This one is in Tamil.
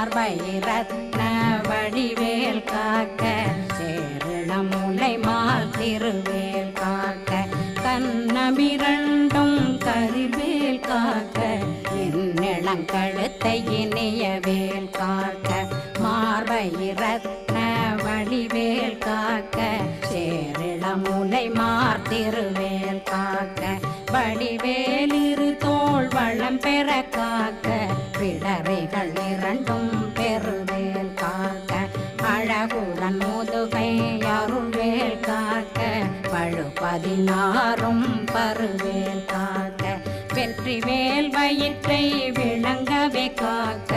மார்பயிரத்ன வடிவேல் காக்க சேரணமுலை மால் திருவேல் காக்க கண்ணமிரண்டும் கரிவேல் காக்க என்னிளங்கழுத்தை இனியவேல் காக்க மார்பயிரத்ன வடிவேல் காக்க சேரிளமுலை மார் திருவேல் காக்க வடிவேலிரு தோள் வளம் பெற காக்க பிடரைகள் இரண்டும் பெருவேல் காக்க அழகுடன் முதுகை அருள்வேல் காக்க பழு 16 பருவேல் காக்க வெற்றிவேல் வயிற்றை விளங்கவே காக்க